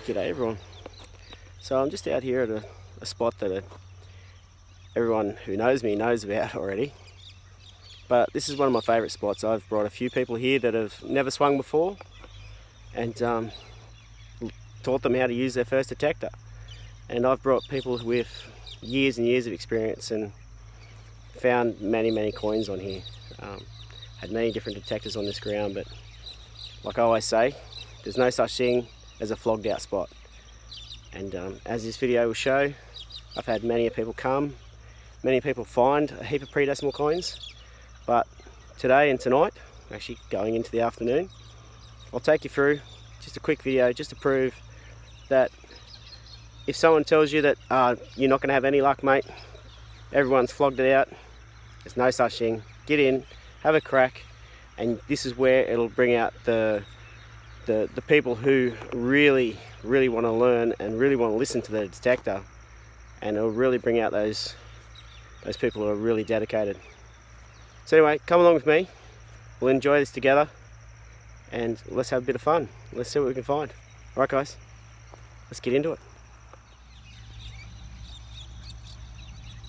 G'day everyone. So I'm just out here at a spot that everyone who knows me knows about already. But this is one of my favourite spots. I've brought a few people here that have never swung before and taught them how to use their first detector. And I've brought people with years and years of experience and found many coins on here. Had many different detectors on this ground, but like I always say, there's no such thing as a flogged out spot. And as this video will show, I've had many people come, many people find a heap of pre-decimal coins, but today and tonight, actually going into the afternoon, I'll take you through just a quick video just to prove that if someone tells you that you're not going to have any luck, mate, everyone's flogged it out, there's no such thing. Get in, have a crack, and this is where it'll bring out the people who really want to learn and really want to listen to the detector, and it'll really bring out those people who are really dedicated. So anyway, come along with me, we'll enjoy this together and let's have a bit of fun. Let's see what we can find. Alright guys, let's get into it.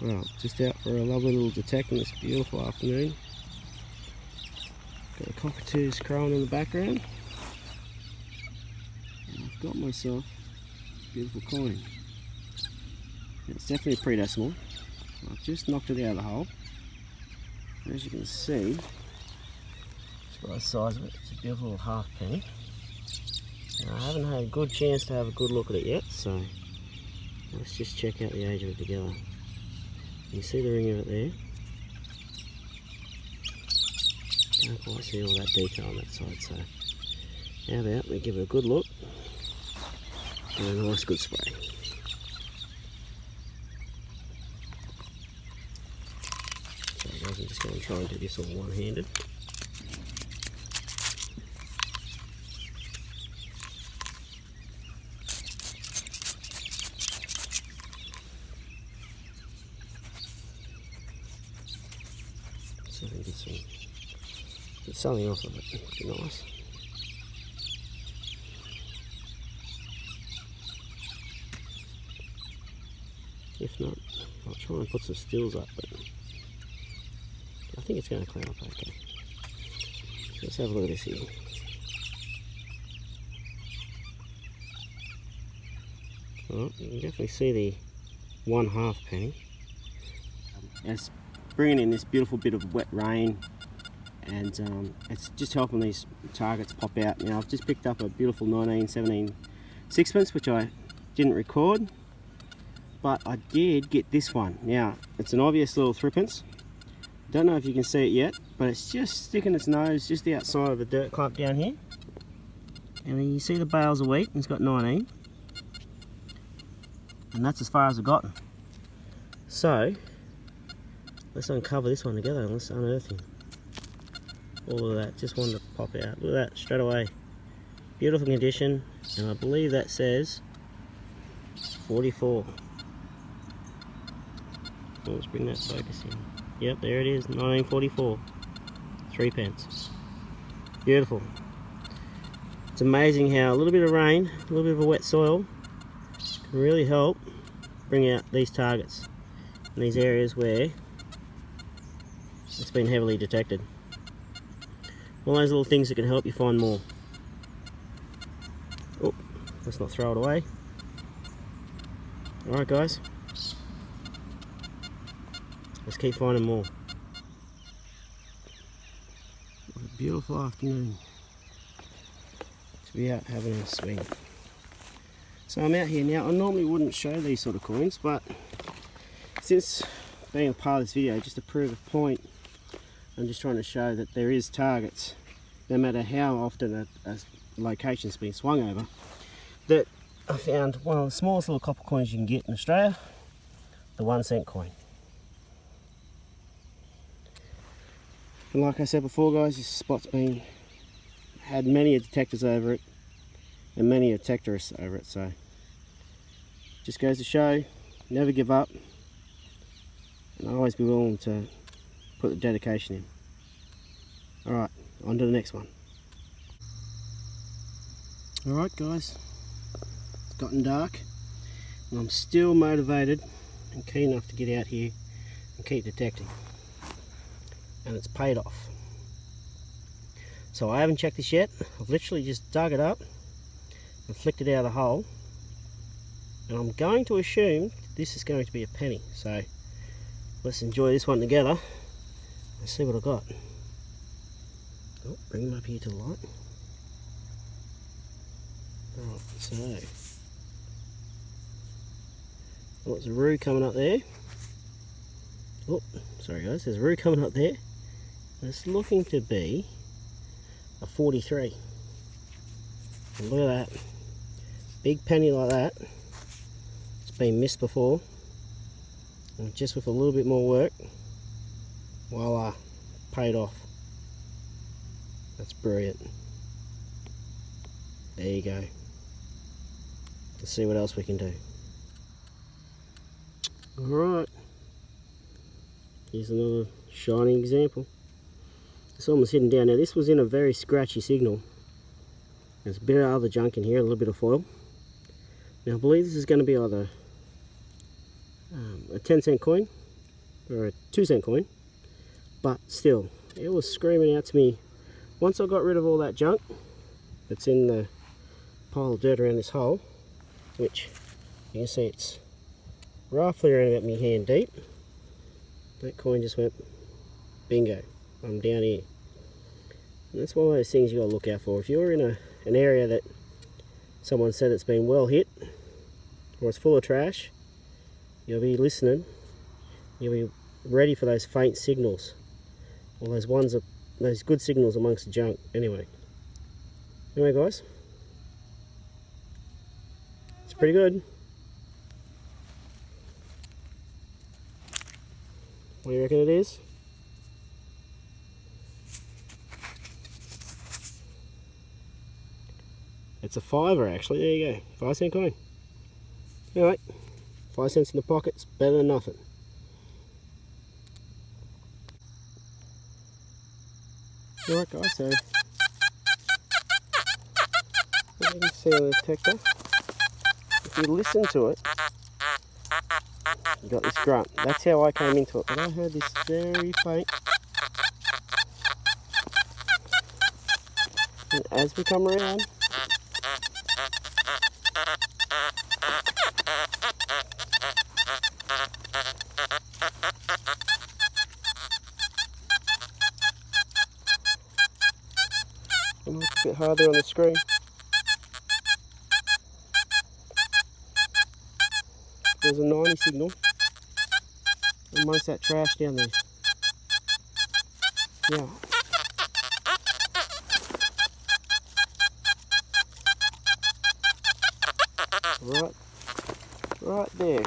Well, just out for a lovely little detect on this beautiful afternoon. Got the cockatoos crowing in the background. I've got myself a beautiful coin. It's definitely a pre-decimal. I've just knocked it out of the hole. As you can see, just by the size of it, it's a beautiful little half penny. Now, I haven't had a good chance to have a good look at it yet, so let's just check out the age of it together. You see the ring of it there? Can't quite see all that detail on that side, so how about we give it a good look and a nice good spray. So guys, I'm just going to try and do this all one-handed. So I can get something off of it, it'd be nice. If not, I'll try and put some stills up, but I think it's going to clean up okay. So let's have a look at this here. Well, you can definitely see the 1/2 penny. It's bringing in this beautiful bit of wet rain, and it's just helping these targets pop out. Now I've just picked up a beautiful 1917 sixpence, which I didn't record, but I did get this one. Now it's an obvious little threepence. Don't know if you can see it yet, but it's just sticking its nose just outside of the dirt clump down here. And then you see the bales of wheat, and it's got 19. And that's as far as I've gotten. So let's uncover this one together and let's unearth him. All of that just wanted to pop out. Look at that, straight away. Beautiful condition, and I believe that says 44. Let's bring that focus in. Yep, there it is, 1944. 3 pence. Beautiful. It's amazing how a little bit of rain, a little bit of a wet soil can really help bring out these targets in these areas where it's been heavily detected. All those little things that can help you find more. Oh, let's not throw it away. Alright guys, let's keep finding more. What a beautiful afternoon to be out having a swing. So I'm out here now. I normally wouldn't show these sort of coins, but since being a part of this video, just to prove a point, I'm just trying to show that there is targets, no matter how often a location's been swung over, that I found one of the smallest little copper coins you can get in Australia, the 1 cent coin. And like I said before guys, this spot's had many detectors over it and many detectorists over it, so just goes to show, never give up, and always be willing to put the dedication in. Alright, on to the next one. Alright guys, gotten dark, and I'm still motivated and keen enough to get out here and keep detecting. And it's paid off. So I haven't checked this yet. I've literally just dug it up and flicked it out of the hole. And I'm going to assume this is going to be a penny. So let's enjoy this one together and see what I got. Oh, bring them up here to the light. Right, so there's a roo coming up there. Oh, sorry guys, there's a roo coming up there. And it's looking to be a 43. And look at that. Big penny like that. It's been missed before. And just with a little bit more work, voila, paid off. That's brilliant. There you go. Let's see what else we can do. Alright. Here's another shining example. It's almost hidden down. Now this was in a very scratchy signal. There's a bit of other junk in here, a little bit of foil. Now I believe this is going to be either a 10-cent coin or a 2-cent coin. But still, it was screaming out to me. Once I got rid of all that junk that's in the pile of dirt around this hole, which you can see it's roughly around about my hand deep, that coin just went bingo. I'm down here. And that's one of those things you got to look out for. If you're in an area that someone said it's been well hit or it's full of trash, you'll be listening. You'll be ready for those faint signals, or those good signals amongst the junk. Anyway guys, it's pretty good. What do you reckon it is? It's a $5 actually. There you go, 5-cent coin. Alright, 5 cents in the pocket's better than nothing. Alright guys, so as you can see on the detector, if you listen to it, you got this grunt. That's how I came into it, but I heard this very faint. And as we come around, it looks a bit harder on the screen. There's a 90 signal amongst that trash down there. Yeah. Right there.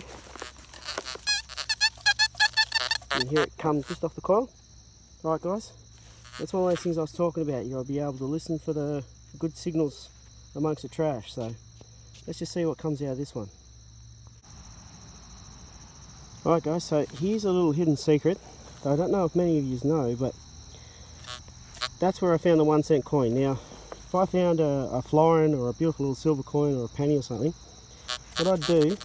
And here it comes just off the coil. Right guys, that's one of those things I was talking about. You'll be able to listen for the good signals amongst the trash. So let's just see what comes out of this one. Alright guys, so here's a little hidden secret. I don't know if many of you know, but that's where I found the 1-cent coin. Now, if I found a florin or a beautiful little silver coin or a penny or something, what I'd do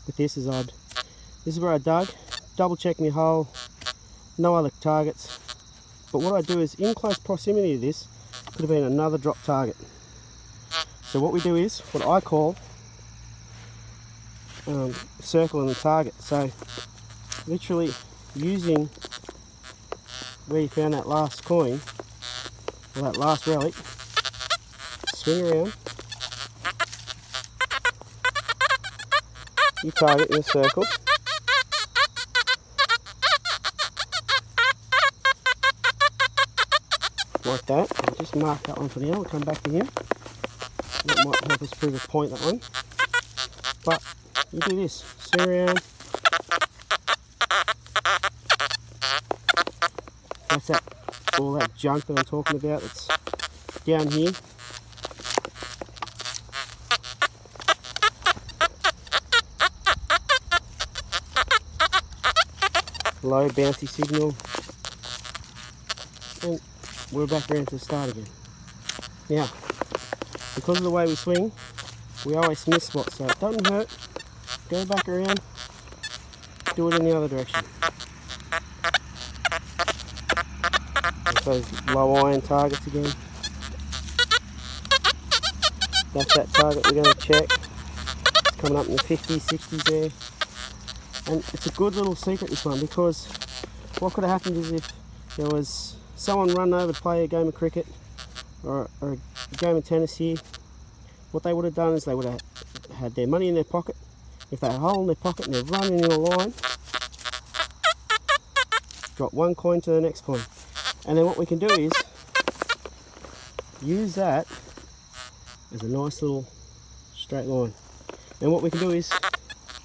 with this is this is where I dug, double check my hole, no other targets. But what I do is, in close proximity to this, could have been another drop target. So what we do is, what I call circling the target. So literally using where you found that last coin, or that last relic, swing around, you target in a circle, like that. I'll just mark that one for now, we'll come back to him. That might help us prove a point, that one. But you do this, swing around. That's all that junk that I'm talking about that's down here. Low bouncy signal. And we're back around to the start again. Now, because of the way we swing, we always miss spots, so it doesn't hurt. Go back around, do it in the other direction. That's those low iron targets again. That's that target we're going to check. It's coming up in the 50s, 60s there. And it's a good little secret, this one, because what could have happened is if there was someone running over to play a game of cricket or a game of tennis here, what they would have done is they would have had their money in their pocket. If they had a hole in their pocket and they're running in a line, drop one coin to the next coin. And then what we can do is use that as a nice little straight line. And what we can do is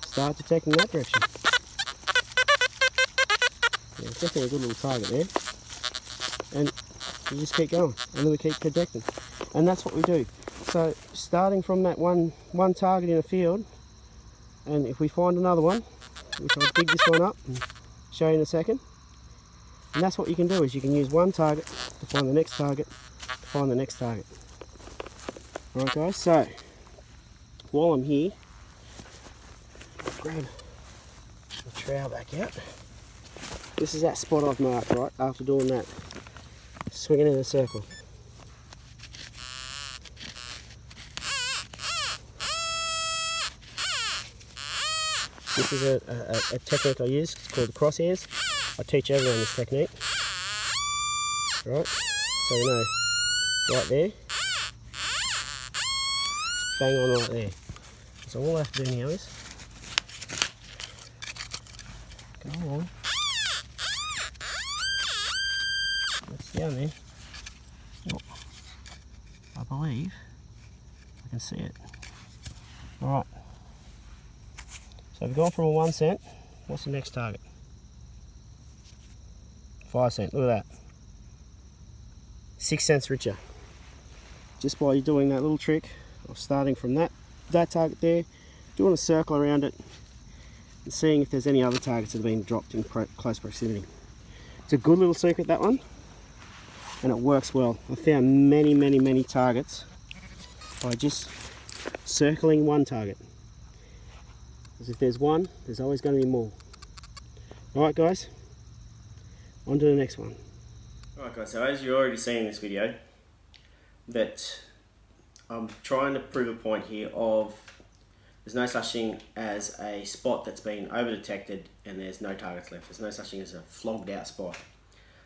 start detecting that direction. Yeah, it's definitely a good little target there. And you just keep going, and then we keep detecting. And that's what we do. So starting from that one target in a field, and if we find another one, which I'll dig this one up and show you in a second, and that's what you can do, is you can use one target to find the next target, to find the next target. Alright guys, so while I'm here, I'll grab the trowel back out. This is that spot I've marked, right, after doing that. Swing it in a circle. This is a technique I use, it's called the crosshairs. I teach everyone this technique. Right, so you know, right there, bang on right there. So all I have to do now is go along. That's down there. Oh, I believe I can see it. Alright. So we've gone from a 1 cent. What's the next target? 5 cent. Look at that. 6 cents richer. Just by doing that little trick of starting from that target there, doing a circle around it, and seeing if there's any other targets that have been dropped in close proximity. It's a good little secret, that one, and it works well. I found many targets by just circling one target. Because if there's one, there's always going to be more. Alright guys, on to the next one. Alright guys, so as you've already seen in this video, that I'm trying to prove a point here of there's no such thing as a spot that's been over detected and there's no targets left. There's no such thing as a flogged out spot.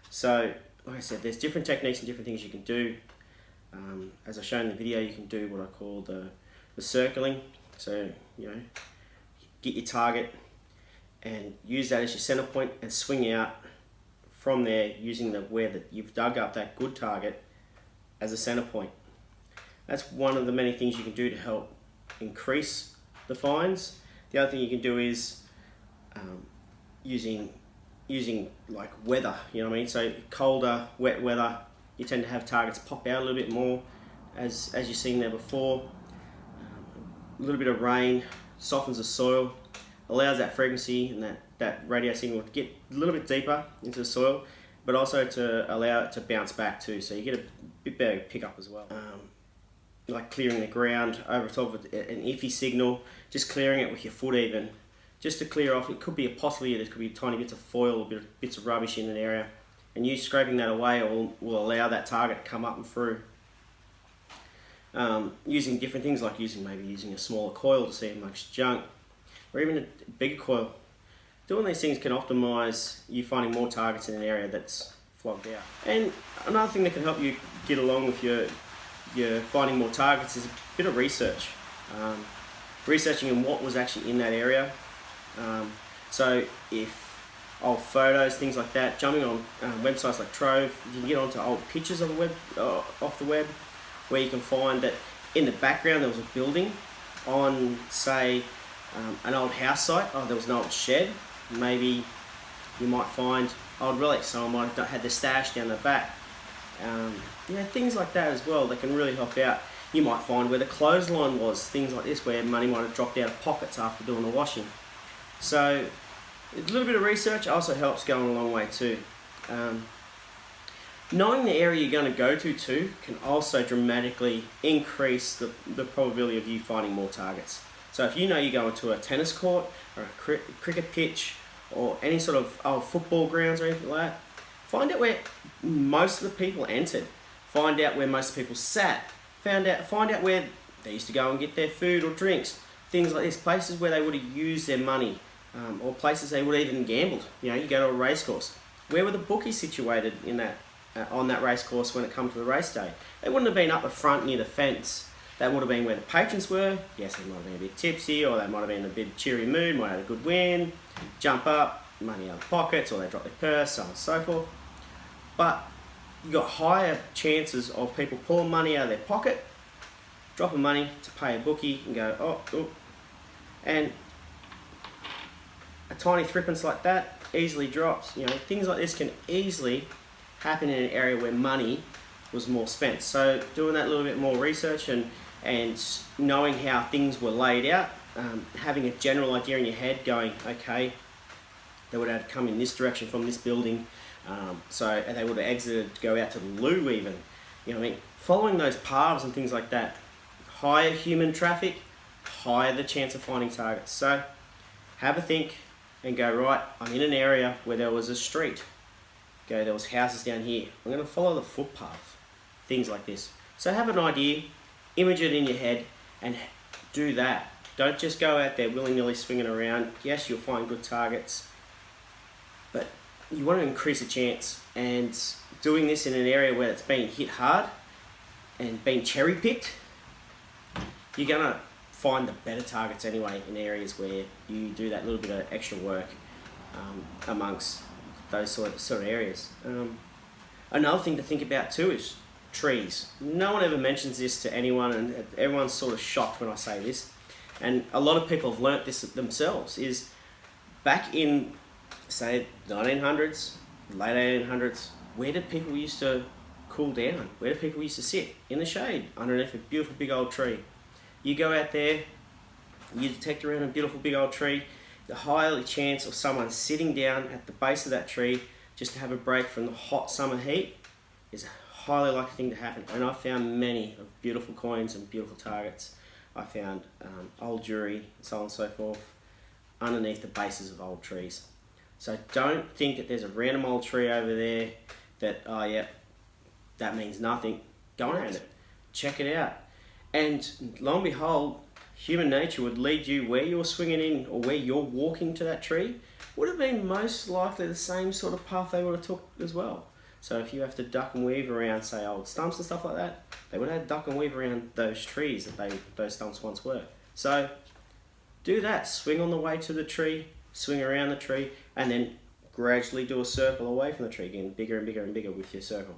So like I said, there's different techniques and different things you can do. As I've shown in the video, you can do what I call the circling. So, you know, get your target and use that as your center point and swing out from there using where that you've dug up that good target as a center point. That's one of the many things you can do to help increase the finds. The other thing you can do is using like weather, you know what I mean? So colder, wet weather, you tend to have targets pop out a little bit more, as you've seen there before. A little bit of rain softens the soil, allows that frequency and that radio signal to get a little bit deeper into the soil, but also to allow it to bounce back too, so you get a bit better pickup as well. Like clearing the ground over top of an iffy signal, just clearing it with your foot even, just to clear off. It could be possibly there could be tiny bits of foil, bits of rubbish in an area, and you scraping that away will allow that target to come up and through. Using different things like maybe using a smaller coil to see how much junk, or even a bigger coil. Doing these things can optimize you finding more targets in an area that's flogged out. And another thing that can help you get along with your finding more targets is a bit of research. Researching on what was actually in that area. So if old photos, things like that, jumping on websites like Trove, you can get onto old pictures of the web, off the web, where you can find that in the background there was a building on, say, an old house site. Oh, there was an old shed. Maybe you might find old relics. Someone might have had their stash down the back. Yeah, things like that as well that can really help out. You might find where the clothesline was, things like this, where money might have dropped out of pockets after doing the washing. So a little bit of research also helps going a long way too. Knowing the area you're going to go to too can also dramatically increase the probability of you finding more targets. So if you know you're going to a tennis court or a cricket pitch or any sort of football grounds or anything like that, find out where most of the people entered. Find out where most people sat. Find out where they used to go and get their food or drinks. Things like this, places where they would have used their money, or places they would have even gambled. You know, you go to a race course. Where were the bookies situated in that on that race course when it comes to the race day? They wouldn't have been up the front near the fence. That would have been where the patrons were. Yes, they might have been a bit tipsy, or they might have been in a bit cheery mood, might have had a good win, jump up, money out of pockets, or they drop their purse, so on and so forth. But you got higher chances of people pulling money out of their pocket, dropping money to pay a bookie, and go, oh. And a tiny threepence like that easily drops. You know, things like this can easily happen in an area where money was more spent. So doing that little bit more research and knowing how things were laid out, having a general idea in your head going, okay, they would have come in this direction from this building, so they would have exited to go out to the loo even. You know what I mean? Following those paths and things like that, higher human traffic, higher the chance of finding targets. So have a think and go, right, I'm in an area where there was a street. Go, there was houses down here. I'm going to follow the footpath. Things like this. So have an idea, image it in your head, and do that. Don't just go out there willy-nilly swinging around. Yes, you'll find good targets, but you want to increase the chance. And doing this in an area where it's been hit hard and been cherry-picked, you're going to find the better targets anyway in areas where you do that little bit of extra work amongst those sort of areas. Another thing to think about too is trees. No one ever mentions this to anyone, and everyone's sort of shocked when I say this. And a lot of people have learnt this themselves, is back in, say, 1900s, late 1800s, where did people used to cool down? Where did people used to sit? In the shade, underneath a beautiful big old tree. You go out there, you detect around a beautiful big old tree, the higher chance of someone sitting down at the base of that tree just to have a break from the hot summer heat is a highly likely thing to happen. And I found many of beautiful coins and beautiful targets. I found old jewelry, so on and so forth, underneath the bases of old trees. So don't think that there's a random old tree over there that, oh yeah, that means nothing. Go around it, check it out. And lo and behold, human nature would lead you where you're swinging in or where you're walking to that tree would have been most likely the same sort of path they would have took as well. So if you have to duck and weave around, say, old stumps and stuff like that, they would have duck and weave around those trees that those stumps once were. So do that. Swing on the way to the tree, swing around the tree, and then gradually do a circle away from the tree, getting bigger and bigger and bigger with your circle.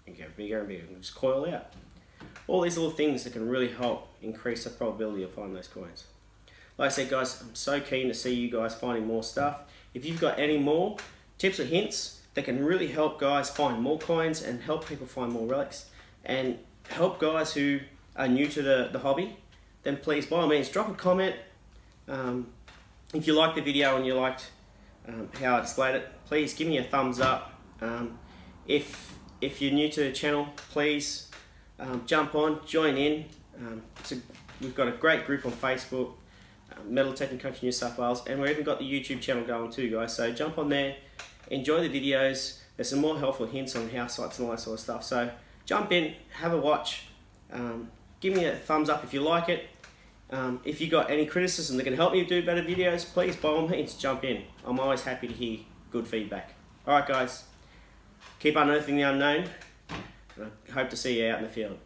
And go bigger and bigger, and just coil out. All these little things that can really help increase the probability of finding those coins. Like I said, guys, I'm so keen to see you guys finding more stuff. If you've got any more tips or hints that can really help guys find more coins and help people find more relics and help guys who are new to the hobby, then please, by all means, drop a comment. If you liked the video and you liked how I displayed it, please give me a thumbs up. If you're new to the channel, please jump on, join in. We've got a great group on Facebook, Metal Detecting Country New South Wales, and we've even got the YouTube channel going too, guys. So jump on there, enjoy the videos. There's some more helpful hints on house sites and all that sort of stuff. So jump in, have a watch. Give me a thumbs up if you like it. If you got any criticism that can help me do better videos, please, by all means, jump in. I'm always happy to hear good feedback. All right, guys, keep unearthing the unknown. I hope to see you out in the field.